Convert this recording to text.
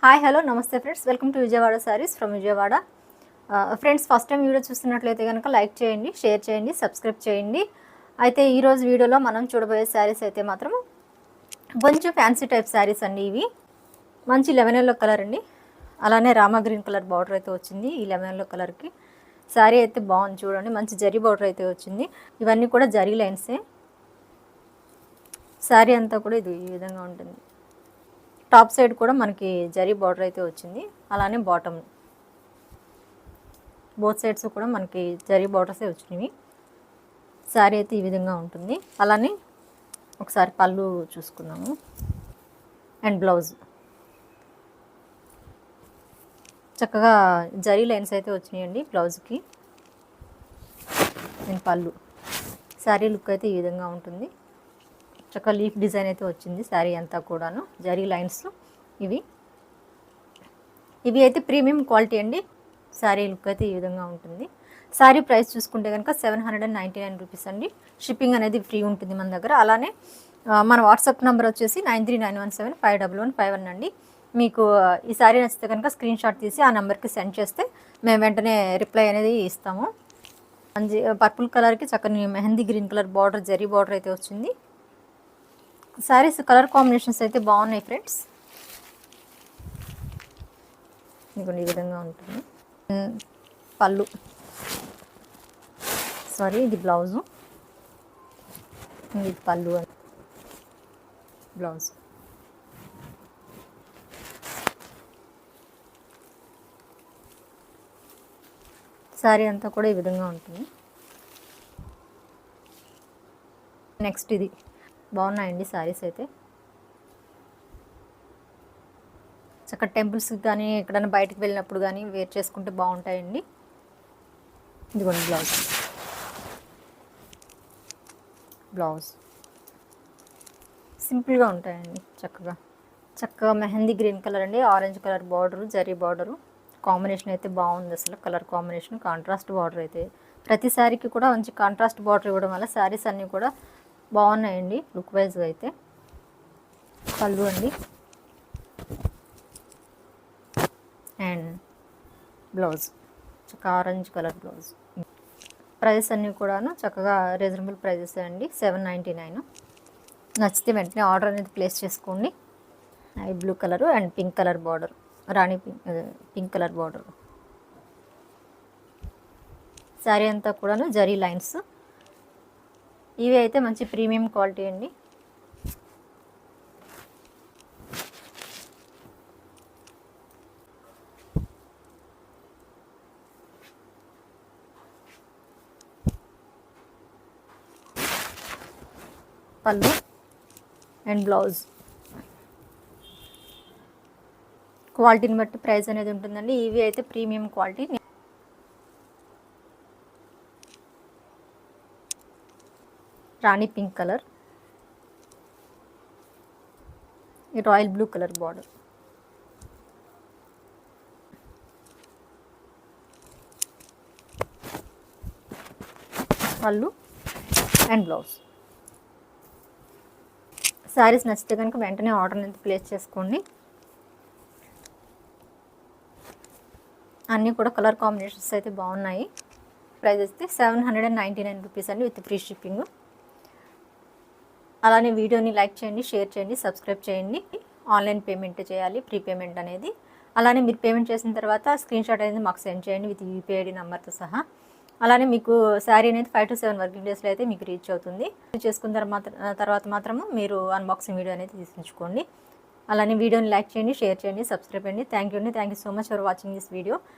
Hi hello నమస్తే friends, welcome to Vijayawada saris from Vijayawada. Friends, first time video చూస్తున్నట్లయితే కనుక like చేయండి, షేర్ చేయండి, సబ్స్క్రైబ్ చేయండి. అయితే ఈరోజు వీడియోలో మనం చూడబోయే శారీస్ అయితే మాత్రం కొంచెం ఫ్యాన్సీ టైప్ శారీస్ అండి. ఇవి మంచి లెమన్ ఎల్లో కలర్ అండి, అలానే రామా గ్రీన్ కలర్ బార్డర్ అయితే వచ్చింది. ఈ లెమన్ ఎల్లో కలర్కి శారీ అయితే బాగుంది చూడండి, మంచి జరీ బార్డర్ అయితే వచ్చింది. ఇవన్నీ కూడా జరీ లైన్సే. శారీ అంతా కూడా ఇది ఈ విధంగా ఉంటుంది. టాప్ సైడ్ కూడా మనకి జరీ బార్డర్ అయితే వచ్చింది, అలానే బాటమ్ బోత్ సైడ్స్ కూడా మనకి జరీ బార్డర్సే వచ్చినవి. శారీ అయితే ఈ విధంగా ఉంటుంది. అలానే ఒకసారి పళ్ళు చూసుకున్నాము అండ్ బ్లౌజ్ చక్కగా జరీ లైన్స్ అయితే వచ్చినాయండి బ్లౌజ్కి. అండ్ పళ్ళు శారీ లుక్ అయితే ఈ విధంగా ఉంటుంది. చక్కగా లీఫ్ డిజైన్ అయితే వచ్చింది శారీ అంతా కూడాను, జరీ లైన్స్. ఇవి అయితే ప్రీమియం క్వాలిటీ అండి. శారీ లుక్ అయితే ఈ విధంగా ఉంటుంది. శారీ ప్రైస్ చూసుకుంటే కనుక 799 రూపీస్ అండి. షిప్పింగ్ అనేది ఫ్రీ ఉంటుంది మన దగ్గర. అలానే మన వాట్సాప్ నెంబర్ వచ్చేసి 9391751151 అండి. మీకు ఈ శారీ నచ్చితే కనుక స్క్రీన్ షాట్ తీసి ఆ నెంబర్కి సెండ్ చేస్తే మేము వెంటనే రిప్లై అనేది ఇస్తాము. పర్పుల్ కలర్కి చక్కని mehndi green colour border, zari border అయితే వచ్చింది. శారీస్ కలర్ కాంబినేషన్స్ అయితే బాగున్నాయి ఫ్రెండ్స్. ఈ విధంగా ఉంటుంది పళ్ళు. సారీ, ఇది బ్లౌజు, ఇది పళ్ళు అని బ్లౌజ్. శారీ అంతా కూడా ఈ విధంగా ఉంటుంది. నెక్స్ట్ ఇది బాగున్నాయండి శారీస్ అయితే. చక్కగా టెంపుల్స్కి కానీ ఎక్కడైనా బయటకు వెళ్ళినప్పుడు కానీ వేర్ చేసుకుంటే బాగుంటాయండి. ఇదిగోండి బ్లౌజ్ సింపుల్గా ఉంటాయండి. చక్కగా మెహందీ గ్రీన్ కలర్ అండి, orange colour border, zari border combination అయితే బాగుంది. అసలు కలర్ కాంబినేషన్, కాంట్రాస్ట్ బార్డర్ అయితే ప్రతి శారీకి కూడా మంచి కాంట్రాస్ట్ బార్డర్ ఇవ్వడం వల్ల శారీస్ అన్నీ కూడా బాగున్నాయండి లుక్ వైజ్గా అయితే. పళ్ళు అండి అండ్ బ్లౌజ్ చక్కగా ఆరెంజ్ కలర్ బ్లౌజ్. ప్రైజెస్ అన్నీ కూడాను చక్కగా రీజనబుల్ ప్రైజెస్ అండి, 799. నచ్చితే వెంటనే ఆర్డర్ అనేది ప్లేస్ చేసుకోండి. I blue colour and pink colour border, Rani pink colour border. Sari అంతా కూడాను జరీ లైన్స్. ఇవి అయితే మంచి ప్రీమియం క్వాలిటీ అండి. పళ్ళు అండ్ బ్లౌజ్. క్వాలిటీని బట్టి ప్రైస్ అనేది ఉంటుందండి. ఇవి అయితే ప్రీమియం క్వాలిటీ. రాణి పింక్ కలర్, ఈ రాయల్ బ్లూ కలర్ బార్డర్. పళ్ళు అండ్ బ్లౌజ్. శారీస్ నచ్చితే కనుక వెంటనే ఆర్డర్ అనేది ప్లేస్ చేసుకోండి. అన్నీ కూడా కలర్ కాంబినేషన్స్ అయితే బాగున్నాయి. ప్రైస్ అయితే 799 రూపీస్ అండి, విత్ ఫ్రీ షిప్పింగ్. అలానే వీడియోని లైక్ చేయండి, షేర్ చేయండి, సబ్స్క్రైబ్ చేయండి. ఆన్లైన్ పేమెంట్ చేయాలి, ప్రీ పేమెంట్ అనేది. అలానే మీరు పేమెంట్ చేసిన తర్వాత స్క్రీన్ షాట్ అనేది మాకు సెండ్ చేయండి విత్ యూపీఐ ఐడి నెంబర్తో సహా. అలానే మీకు శారీ అనేది 5 to 7 వర్కింగ్ డేస్లో అయితే మీకు రీచ్ అవుతుంది. చేసుకున్న తర్వాత మాత్రము మీరు అన్బాక్సింగ్ వీడియో అనేది తీసుకుంచుకోండి. అలానే వీడియోని లైక్ చేయండి, షేర్ చేయండి, సబ్స్క్రైబ్ చేయండి. Thank you so much for watching this video.